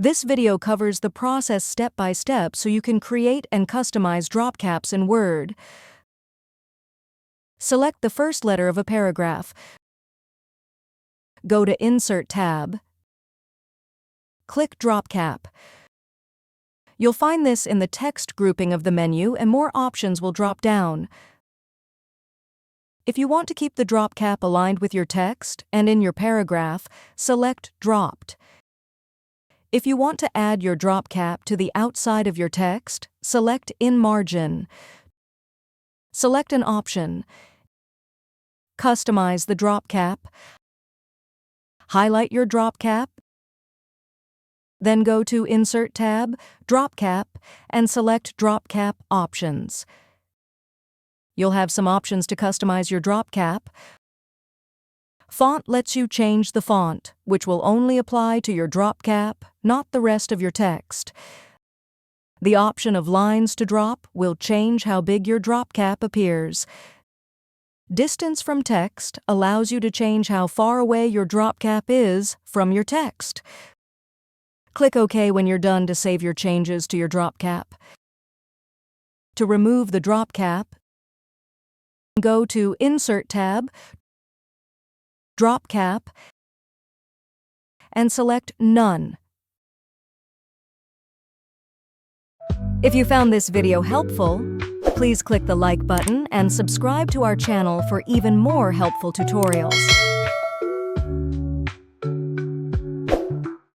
This video covers the process step by step so you can create and customize drop caps in Word. Select the first letter of a paragraph. Go to Insert tab. Click Drop Cap. You'll find this in the text grouping of the menu, and more options will drop down. If you want to keep the drop cap aligned with your text and in your paragraph, select Dropped. If you want to add your drop cap to the outside of your text, select In Margin. Select an option. Customize the drop cap. Highlight your drop cap. Then go to Insert tab, Drop Cap, and select Drop Cap Options. You'll have some options to customize your drop cap. Font lets you change the font, which will only apply to your drop cap, not the rest of your text. The option of lines to drop will change how big your drop cap appears. Distance from text allows you to change how far away your drop cap is from your text. Click OK when you're done to save your changes to your drop cap. To remove the drop cap, go to Insert tab, Drop Cap, and select None. If you found this video helpful, please click the like button and subscribe to our channel for even more helpful tutorials.